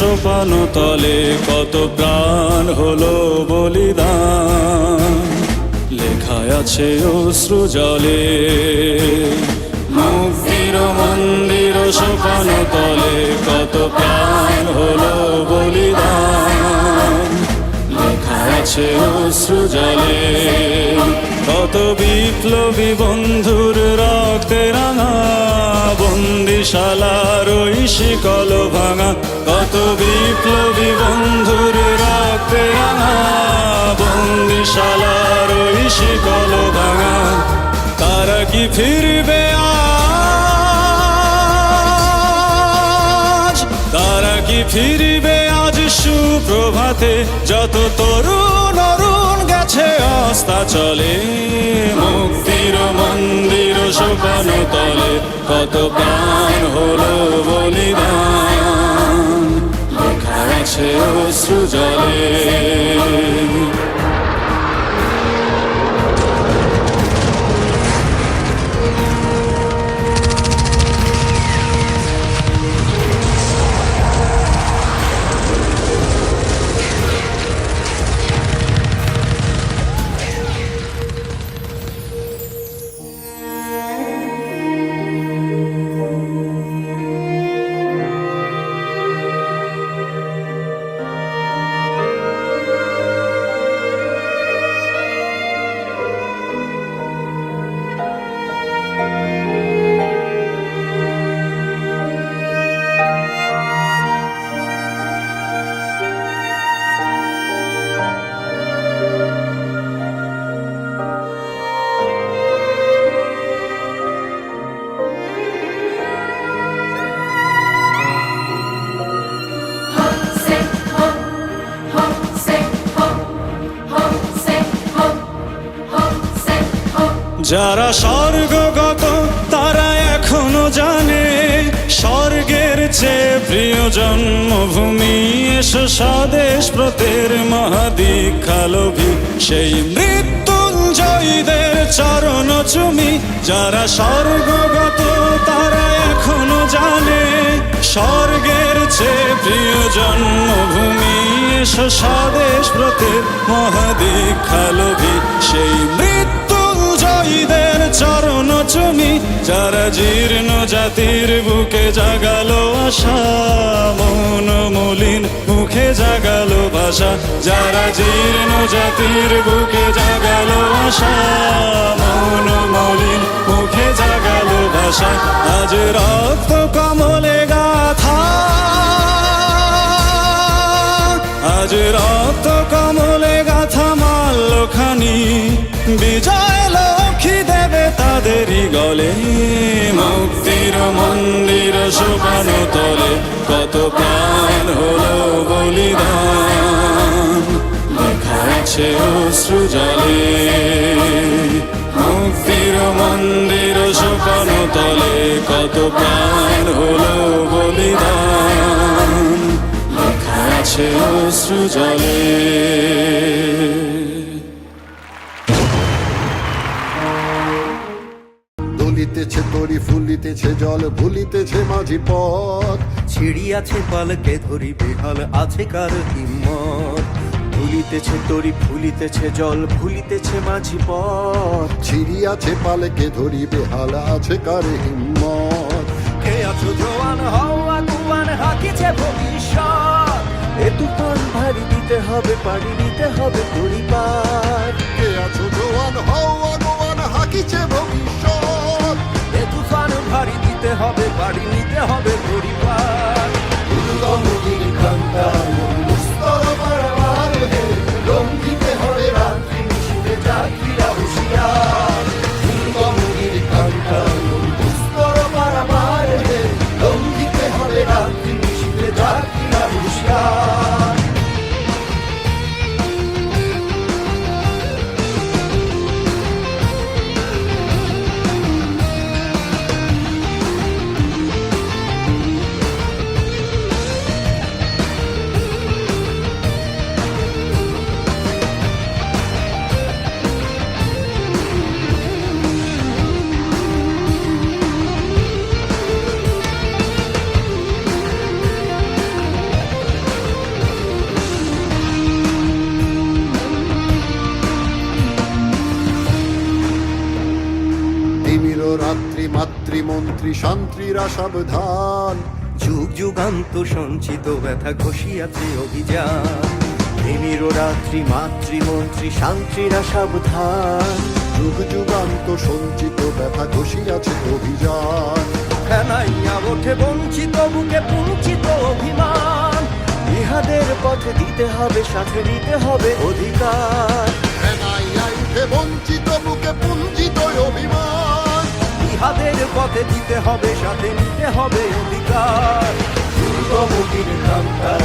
সোপান তলে কত প্রাণ হলো বলিদান, লেখায় আছে অশ্রু জলে। মুক্তির মন্দির সোপান তলে কত প্রাণ হলো বলিদান, লেখায় আছে অশ্রু জলে। কত বিপ্লবী বন্ধুর রক্তে রাঙা বন্দিশালার ওই শিকল ভাঙা, কত বিপ্লবী বন্ধুর রক্তে রাঙা বন্দিশালার ওই শিকল ভাঙা। তারা কি ফিরবে আজ, তারা কি ফিরবে আজ সুপ্রভাতে, যত তরুণ অরুণ গেছে অস্তাচলে। মুক্তির মন্দির সোপান তলে কত প্রাণ হলো বলিদান, লেখা আছে অশ্রু জলে। যারা স্বর্গগত তারা এখনো জানে, স্বর্গের চেয়ে প্রিয় জন্মভূমি। এসো স্বদেশ ব্রতের মহাদীক্ষালোভী, সেই মৃত্যুঞ্জয়ীদের চরণ চুমি। যারা স্বর্গগত তারা এখনো জানে, স্বর্গের চেয়ে প্রিয় জন্মভূমি। এসো স্বদেশ ব্রতের মহাদীক্ষালোভী, সেই মৃত্যুঞ্জয়ীদের চরণ চুমি। যারা জীর্ণ জাতির বুকে জাগালো আশা, মন মলিন মুখে জাগালো ভাষা। যারা জীর্ণ জাতির বুকে জাগালো আশা, মন মলিন মুখে জাগালো ভাষা। আজ রক্ত কমলে গাথা, আজ রক্ত কমলে গাথা মাল্যখানি, বিজয় লক্ষ্মী দেবে তাদেরই গলে। মুক্তির মন্দির সোপান তলে কত প্রাণ হলো বলিদান, লেখা আছে অশ্রু জলে। মুক্তির মন্দির সোপান তলে কত প্রাণ হলো বলিদান, লেখা আছে অশ্রু জলে। দুলিতেছে তরি ফুলিতেছে জল, ভুলিতেছে মাঝি পথ। ছিড়িয়াছে পালকে ধরি বেহাল আছে কার হিম্মত। ভুলিতেছে তরি ফুলিতেছে জল, ভুলিতেছে মাঝি পথ। ছিড়িয়াছে পালকে ধরি বেহাল আছে কার হিম্মত। কে আছো জোয়ান হও আগুয়ান, হাকিছে ভবিষ্যৎ। এ তুফান ভারী দিতে হবে, পাড়ি দিতে হবে পরিবার। কে আছো জোয়ান হও আগুয়ান, হাকিছে ভবিষ্যৎ। এ তুফান ভারী দিতে হবে, পাড়ি নিতে হবে পরিবার। দুর্গমগিরি কান্তা মুস্তর পারবার হে, লঙ্ঘিতে হবে রাত্রি নিশীথে যাত্রীরা হুঁশিয়ার। দুর্গমগিরি কান্তা মুস্তর পারবার হে, লঙ্ঘিতে হবে রাত্রি নিশীথে যাত্রীরা হুঁশিয়ার। মাতৃমন্ত্রী শান্তিরা সাবধান, যুগ যুগান্ত সঞ্চিত ব্যথা ঘষিয়াছে অভিযান। প্রেমির রাত্রি মাতৃমন্ত্রী শান্তিরা সাবধান, যুগ যুগান্ত সঞ্চিত ব্যথা ঘষিয়াছে অভিযান। ফেনাইয়া ওঠে বঞ্চিত বুকে পুঞ্চিত অভিমান, ইহাদের পথে দিতে হবে সাথে নিতে হবে অধিকার। ফেনাইয়া উঠে বঞ্চিত বুকে পুঞ্জিত অভিমান, ইহাদের পথে দিতে হবে সাথে নিতে হবে অধিকার। দুর্গমুখীর কান্তার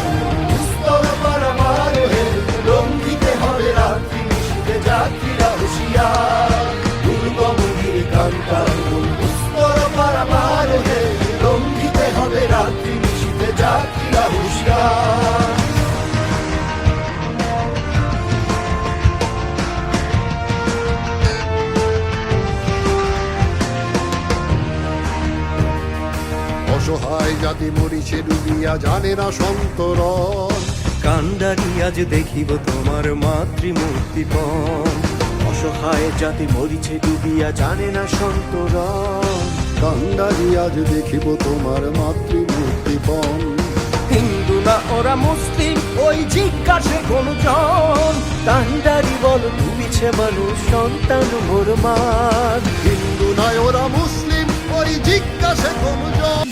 দুস্তর পারাবার হে, লঙ্ঘিতে হবে রাত্রি নিশীথে যাত্রীরা হুঁশিয়ার। দুর্গমুখীর কান্তার দুস্তর পারাবার হে, লঙ্ঘিতে হবে রাত্রি নিশীথে যাত্রীরা হুঁশিয়ার। অসহায় জাতি মরিছে ডুবিয়া জানে না সন্তরণ, কান্ডারি আজ দেখিব তোমার মাতৃমূর্তিপণ। অসহায় জাতি মরিছে ডুবিয়া জানে না সন্তরণ, কান্ডারি আজ দেখিব তোমার মাতৃমূর্তিপণ। হিন্দু না ওরা মুসলিম ওই জিজ্ঞাসে কোন জন, কান্ডারি বল ডুবিছে মানুষ সন্তান মোর মার। হিন্দু নয় ওরা মুসলিম, ওই জিজ্ঞাসে কোন জন।